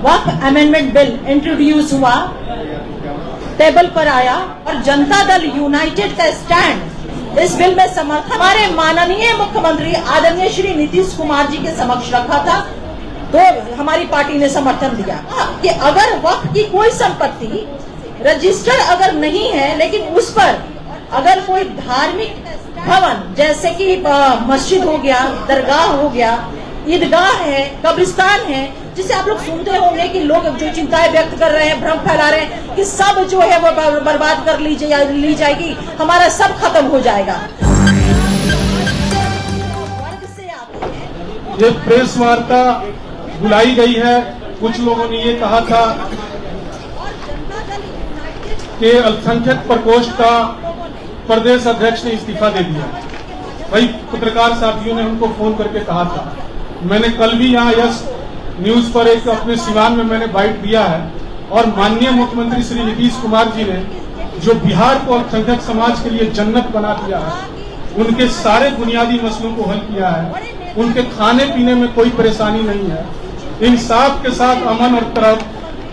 वक्फ amendment bill introduce हुआ, table पर आया और जनता दल यूनाइटेड का स्टैंड इस बिल में समर्थन हमारे माननीय मुख्यमंत्री आदरणीय श्री नीतीश कुमार जी के समक्ष रखा था, तो हमारी पार्टी ने समर्थन दिया कि अगर वक्फ की कोई संपत्ति रजिस्टर्ड अगर नहीं है, लेकिन उस पर अगर कोई धार्मिक भवन जैसे कि मस्जिद हो गया, दरगाह हो गया, ईदगाह है, कब्रिस्तान है, जिसे आप लोग सुनते होंगे कि लोग जो चिंताएं व्यक्त कर रहे हैं, भ्रम फैला रहे हैं कि सब जो है वो बर्बाद कर ली जाएगी, हमारा सब खत्म हो जाएगा। ये प्रेस वार्ता बुलाई गई है। कुछ लोगों ने ये कहा था कि अल्पसंख्यक प्रकोष्ठ का प्रदेश अध्यक्ष ने इस्तीफा दे दिया। वही पत्रकार साथियों ने उनको फोन करके कहा था। मैंने कल भी यहाँ यस न्यूज पर एक अपने सिवान में मैंने बाइट दिया है, और माननीय मुख्यमंत्री श्री नीतीश कुमार जी ने जो बिहार को अल्पसंख्यक समाज के लिए जन्नत बना दिया है, उनके सारे बुनियादी मसलों को हल किया है, उनके खाने पीने में कोई परेशानी नहीं है, इंसाफ के साथ अमन और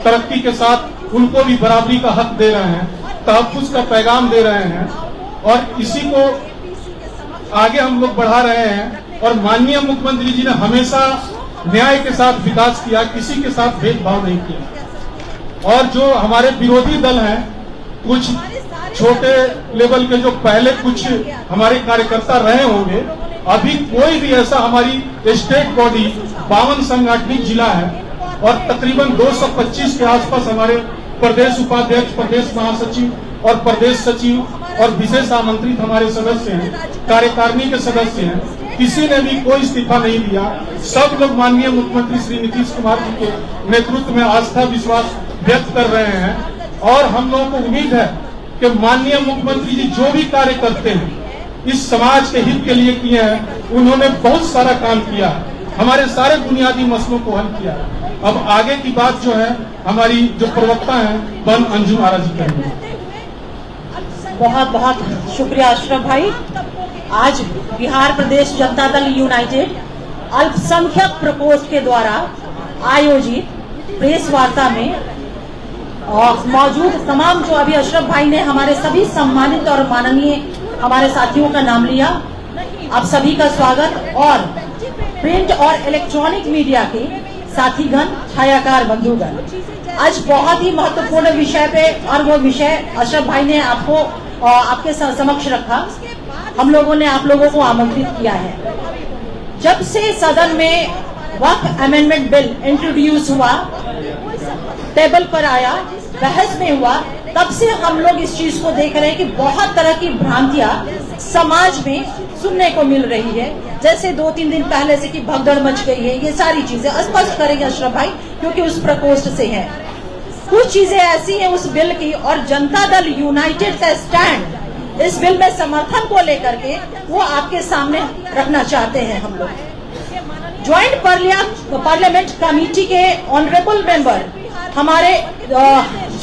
तरक्की के साथ उनको भी बराबरी का हक दे रहे हैं, तहफ्फुज़ का पैगाम दे रहे हैं, और इसी को आगे हम लोग बढ़ा रहे हैं। और माननीय मुख्यमंत्री जी ने हमेशा न्याय के साथ विकास किया, किसी के साथ भेदभाव नहीं किया। और जो हमारे विरोधी दल हैं, कुछ छोटे लेवल के जो पहले कुछ हमारे कार्यकर्ता रहे होंगे, अभी कोई भी ऐसा हमारी स्टेट बॉडी 52 संगठनिक जिला है और तकरीबन 225 के आसपास हमारे प्रदेश उपाध्यक्ष, प्रदेश महासचिव और प्रदेश सचिव और विशेष आमंत्रित हमारे सदस्य हैं, कार्यकारिणी के सदस्य हैं। किसी ने भी कोई इस्तीफा नहीं दिया। सब लोग माननीय मुख्यमंत्री श्री नीतीश कुमार जी के नेतृत्व में आस्था विश्वास व्यक्त कर रहे हैं। और हम लोगों को उम्मीद है कि माननीय मुख्यमंत्री जी जो भी कार्य करते हैं इस समाज के हित के लिए किए हैं। उन्होंने बहुत सारा काम किया, हमारे सारे बुनियादी मसलों को हल किया। अब आगे की बात जो है हमारी जो प्रवक्ता है बन अंजुम आरा जी करेंगे। बहुत बहुत शुक्रिया अशरफ भाई। आज बिहार प्रदेश जनता दल यूनाइटेड अल्पसंख्यक प्रकोष्ठ के द्वारा आयोजित प्रेस वार्ता में मौजूद तमाम जो अभी अशरफ भाई ने हमारे सभी सम्मानित और माननीय हमारे साथियों का नाम लिया, आप सभी का स्वागत। और प्रिंट और इलेक्ट्रॉनिक मीडिया के साथीगण, छायाकार बंधुगण, आज बहुत ही महत्वपूर्ण विषय पे, और वो विषय अशरफ भाई ने आपके समक्ष रखा। हम लोगों ने आप लोगों को आमंत्रित किया है। जब से सदन में वक्फ अमेंडमेंट बिल इंट्रोड्यूस हुआ, टेबल पर आया, बहस में हुआ, तब से हम लोग इस चीज को देख रहे हैं कि बहुत तरह की भ्रांतियां समाज में सुनने को मिल रही है। जैसे 2-3 दिन पहले से कि भगदड़ मच गई है, ये सारी चीजें स्पष्ट करेंगे अशरफ भाई, क्योंकि उस प्रकोष्ठ से है। कुछ चीजें ऐसी हैं उस बिल की, और जनता दल यूनाइटेड का स्टैंड इस बिल में समर्थन को लेकर के वो आपके सामने रखना चाहते हैं। हम लोग ज्वाइंट पार्लियामेंट कमेटी के ऑनरेबल मेंबर हमारे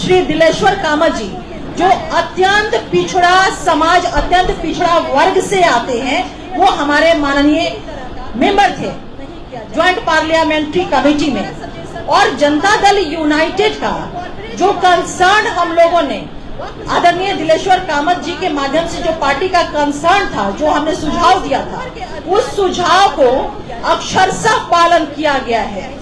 श्री दिलेश्वर कामत जी, जो अत्यंत पिछड़ा समाज, अत्यंत पिछड़ा वर्ग से आते हैं, वो हमारे माननीय मेंबर थे ज्वाइंट पार्लियामेंट्री कमेटी में। और जनता दल यूनाइटेड का जो कंसर्न हम लोगों ने आदरणीय दिलेश्वर कामत जी के माध्यम से, जो पार्टी का कंसर्न था, जो हमने सुझाव दिया था, उस सुझाव को अक्षरशः पालन किया गया है।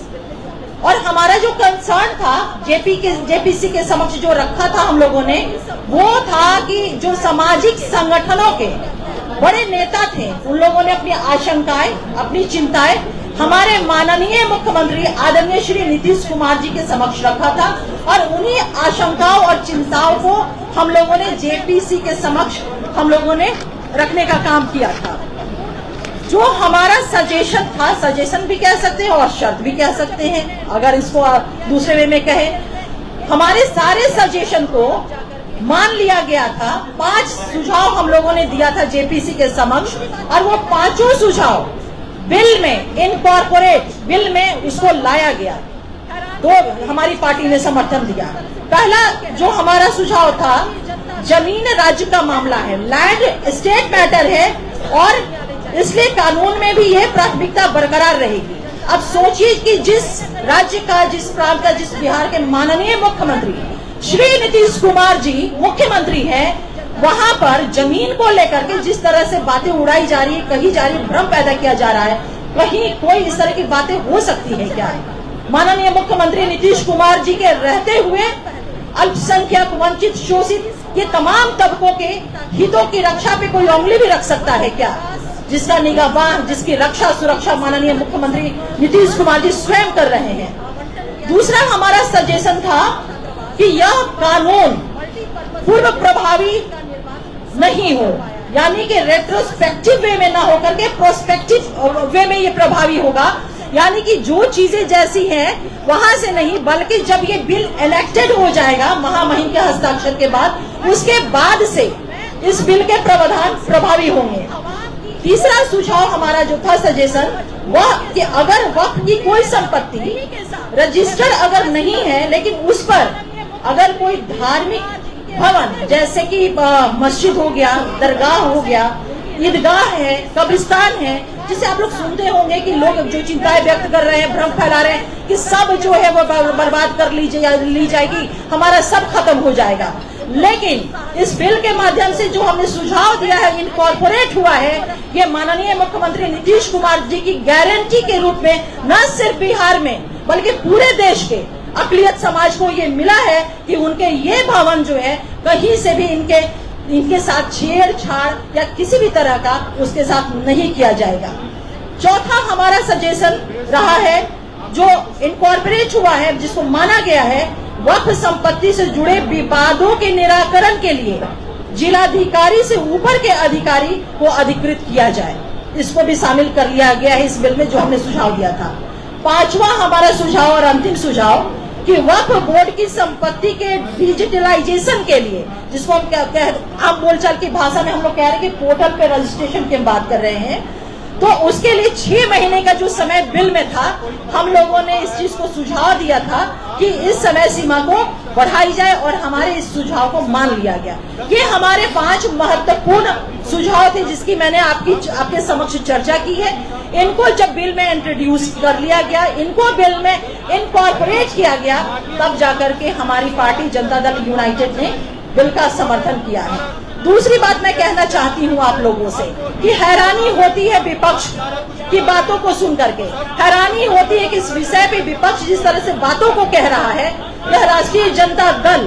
और हमारा जो कंसर्न था जेपीसी के समक्ष जो रखा था हम लोगों ने, वो था कि जो सामाजिक संगठनों के बड़े नेता थे, उन लोगों ने अपनी आशंकाएं, अपनी चिंताएं हमारे माननीय मुख्यमंत्री आदरणीय श्री नीतीश कुमार जी के समक्ष रखा था। और उन्हीं आशंकाओं और चिंताओं को हम लोगों ने जेपीसी के समक्ष हम लोगों ने रखने का काम किया था। जो हमारा सजेशन था, सजेशन भी कह सकते हैं और शर्त भी कह सकते हैं, अगर इसको दूसरे वे में कहे, हमारे सारे सजेशन को मान लिया गया था। 5 सुझाव हम लोगों ने दिया था जेपीसी के समक्ष, और वो 5 सुझाव बिल में, इनकॉर्पोरेट बिल में उसको लाया गया, तो हमारी पार्टी ने समर्थन दिया। पहला जो हमारा सुझाव था, जमीन राज्य का मामला है, लैंड स्टेट मैटर है, और इसलिए कानून में भी यह प्राथमिकता बरकरार रहेगी। अब सोचिए कि जिस राज्य का, जिस प्रांत का, जिस बिहार के माननीय मुख्यमंत्री श्री नीतीश कुमार जी मुख्यमंत्री हैं, वहां पर जमीन को लेकर के जिस तरह से बातें उड़ाई जा रही है, कही जा रही है, भ्रम पैदा किया जा रहा है, कहीं कोई इस तरह की बातें हो सकती है क्या? माननीय मुख्यमंत्री नीतीश कुमार जी के रहते हुए अल्पसंख्यक, वंचित, शोषित ये तमाम तबकों के हितों की रक्षा पे कोई उंगली भी रख सकता है क्या? जिसका निगाहबान, जिसकी रक्षा सुरक्षा माननीय मुख्यमंत्री नीतीश कुमार जी स्वयं कर रहे हैं। दूसरा हमारा सजेशन था कि यह कानून पूर्व प्रभावी नहीं हो, यानी कि रेट्रोस्पेक्टिव वे में ना होकर के प्रोस्पेक्टिव वे में ये प्रभावी होगा, यानी कि जो चीजें जैसी हैं वहां से नहीं, बल्कि जब ये बिल इलेक्टेड हो जाएगा महामहिम के हस्ताक्षर के बाद, उसके बाद से इस बिल के प्रावधान प्रभावी होंगे। तीसरा सुझाव हमारा जो था सजेशन, वह कि अगर वक्त की कोई संपत्ति रजिस्टर्ड अगर नहीं है, लेकिन उस पर अगर कोई धार्मिक भवन जैसे कि मस्जिद हो गया, दरगाह हो गया, ईदगाह है, कब्रिस्तान है, जिसे आप लोग सुनते होंगे कि लोग जो चिंताएं व्यक्त कर रहे हैं, भ्रम फैला रहे हैं कि सब जो है वो बर्बाद कर ली जाएगी, हमारा सब खत्म हो जाएगा। लेकिन इस बिल के माध्यम से जो हमने सुझाव दिया है, इनकॉर्पोरेट हुआ है, ये माननीय मुख्यमंत्री नीतीश कुमार जी की गारंटी के रूप में न सिर्फ बिहार में बल्कि पूरे देश के अक़लियत समाज को ये मिला है कि उनके ये भवन जो है कहीं से भी इनके साथ छेड़छाड़ या किसी भी तरह का उसके साथ नहीं किया जाएगा। चौथा हमारा सजेशन रहा है, जो इनकॉर्पोरेट हुआ है, जिसको माना गया है, वक्फ संपत्ति से जुड़े विवादों के निराकरण के लिए जिलाधिकारी से ऊपर के अधिकारी को अधिकृत किया जाए। इसको भी शामिल कर लिया गया है इस बिल में, जो हमने सुझाव दिया था। पांचवा हमारा सुझाव और अंतिम सुझाव कि वक्फ बोर्ड की संपत्ति के डिजिटलाइजेशन के लिए, जिसको हम आम बोलचाल की भाषा में हम लोग कह रहे हैं कि पोर्टल पे रजिस्ट्रेशन की बात कर रहे हैं, तो उसके लिए 6 महीने का जो समय बिल में था, हम लोगों ने इस चीज को सुझाव दिया था कि इस समय सीमा को बढ़ाई जाए और हमारे इस सुझाव को मान लिया गया। ये हमारे 5 महत्वपूर्ण सुझाव थे जिसकी मैंने आपके समक्ष चर्चा की है। इनको जब बिल में इंट्रोड्यूस कर लिया गया, इनको बिल में इनकॉर्पोरेट किया गया, तब जाकर के हमारी पार्टी जनता दल यूनाइटेड ने बिल का समर्थन किया है। दूसरी बात मैं कहना चाहती हूँ आप लोगों से कि हैरानी होती है विपक्ष की बातों को सुन करके, हैरानी होती है कि इस विषय पे विपक्ष जिस तरह से बातों को कह रहा है, यह राष्ट्रीय जनता दल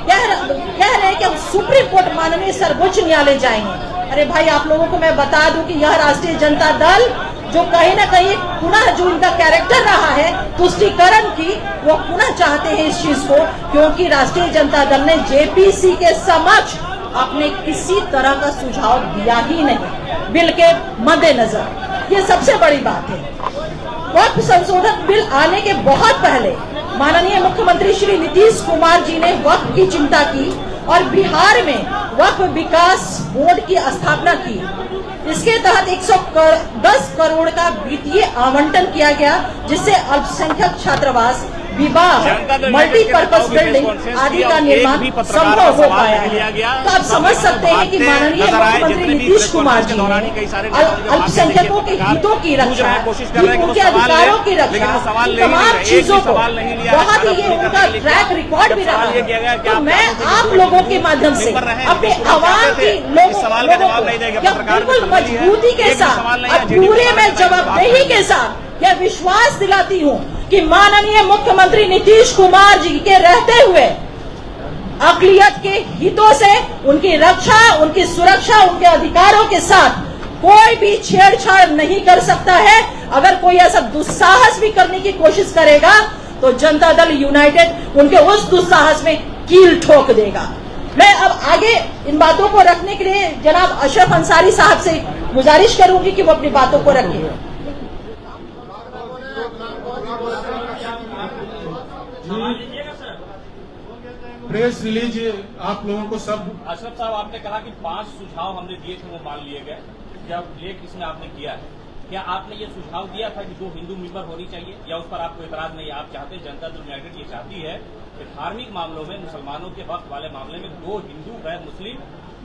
कह रहे हैं कि हम सुप्रीम कोर्ट माननीय सर्वोच्च न्यायालय जाएंगे। अरे भाई, आप लोगों को मैं बता दूं कि यह राष्ट्रीय जनता दल जो कहीं न कहीं पुनः जो इनका कैरेक्टर रहा है तुष्टीकरण की, वो पुनः चाहते हैं इस चीज को, क्योंकि राष्ट्रीय जनता दल ने जेपीसी के समक्ष अपने किसी तरह का सुझाव दिया ही नहीं बिल के मद्देनजर। ये सबसे बड़ी बात है। वक्फ संशोधन बिल आने के बहुत पहले माननीय मुख्यमंत्री श्री नीतीश कुमार जी ने वक्फ की चिंता की और बिहार में वक्फ विकास बोर्ड की स्थापना की। इसके तहत 110 करोड़ का वित्तीय आवंटन किया गया, जिससे अल्पसंख्यक छात्रावास, विवाह, मल्टीपर्पज बिल्डिंग आदि का निर्माण संभव हो पाया है। तो आप समझ सकते हैं कि माननीय मुख्यमंत्री नीतीश कुमार जी अल्पसंख्यकों के हितों की रक्षा, उनके अधिकारों की रक्षा, तमाम चीजों को बहुत ही ये उनका ट्रैक रिकॉर्ड भी रहा है। तो मैं आप लोगों के माध्यम से अपने आवाम की लोगों को बिल्कुल मजबूती के साथ, पूरे में जवाबदेही के साथ यह विश्वास दिलाती हूँ कि माननीय मुख्यमंत्री नीतीश कुमार जी के रहते हुए अक़लियत के हितों से, उनकी रक्षा, उनकी सुरक्षा, उनके अधिकारों के साथ कोई भी छेड़छाड़ नहीं कर सकता है। अगर कोई ऐसा दुस्साहस भी करने की कोशिश करेगा तो जनता दल यूनाइटेड उनके उस दुस्साहस में कील ठोक देगा। मैं अब आगे इन बातों को रखने के लिए जनाब अशरफ अंसारी साहब से गुजारिश करूंगी कि वो अपनी बातों को रखें। प्रेस रिलीज आप लोगों को सब। अशरफ साहब, आपने कहा कि 5 सुझाव हमने दिए थे वो मान लिए गए, जब लेख इसमें आपने किया है, क्या आपने ये सुझाव दिया था कि 2 हिंदू मेंबर होनी चाहिए, या उस पर आपको इतराज नहीं है? आप चाहते हैं, जनता दल यूनाइटेड ये चाहती है कि धार्मिक मामलों में, मुसलमानों के वक्त वाले मामले में 2 हिंदू गैर मुस्लिम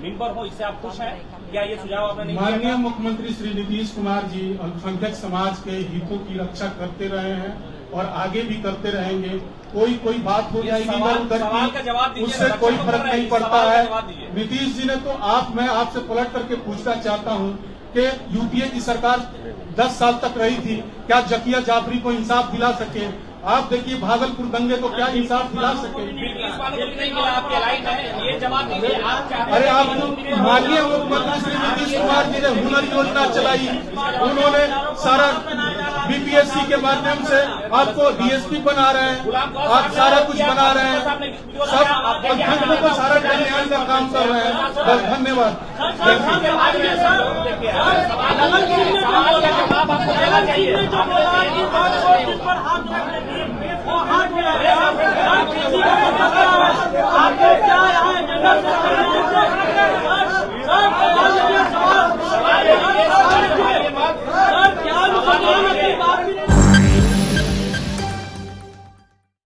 मेंबर हो, इससे आप खुश हैं? क्या ये सुझाव आपने नहीं माननीय दिया था? मुख्यमंत्री श्री नीतीश कुमार जी अल्पसंख्यक समाज के हितों की रक्षा करते रहे हैं और आगे भी करते रहेंगे। कोई बात हो जाएगी इधर उधर सवाल का जवाब की, दीजिए, उससे रक्षा कोई तो फर्क कर रहे नहीं हैं, पड़ता सवाल का है। जवाब दीजिए। नीतीश जी ने तो मैं आपसे पलट करके पूछना चाहता हूं कि यूपीए की सरकार 10 साल तक रही थी, क्या जकिया जाफरी को इंसाफ दिला सके? आप देखिए भागलपुर दंगे को क्या इंसाफ दिला सके? पुलिस वालों को भी नहीं मिला, आपके लाइन है, ये जवाब दीजिए। आप चाहते हैं अरे आप कि माननीय मुख्यमंत्री श्री नीतीश कुमार जी ने हुनर योजना चलाई, उन्होंने सारा बीपीएससी के माध्यम से आपको डीएसपी बना रहे हैं, आप सारा कुछ बना रहे हैं, सब अल्पसंख्यकों को सारा कल्याण का काम कर रहे हैं। बस धन्यवाद। सवाल का जवाब आपको देना चाहिए।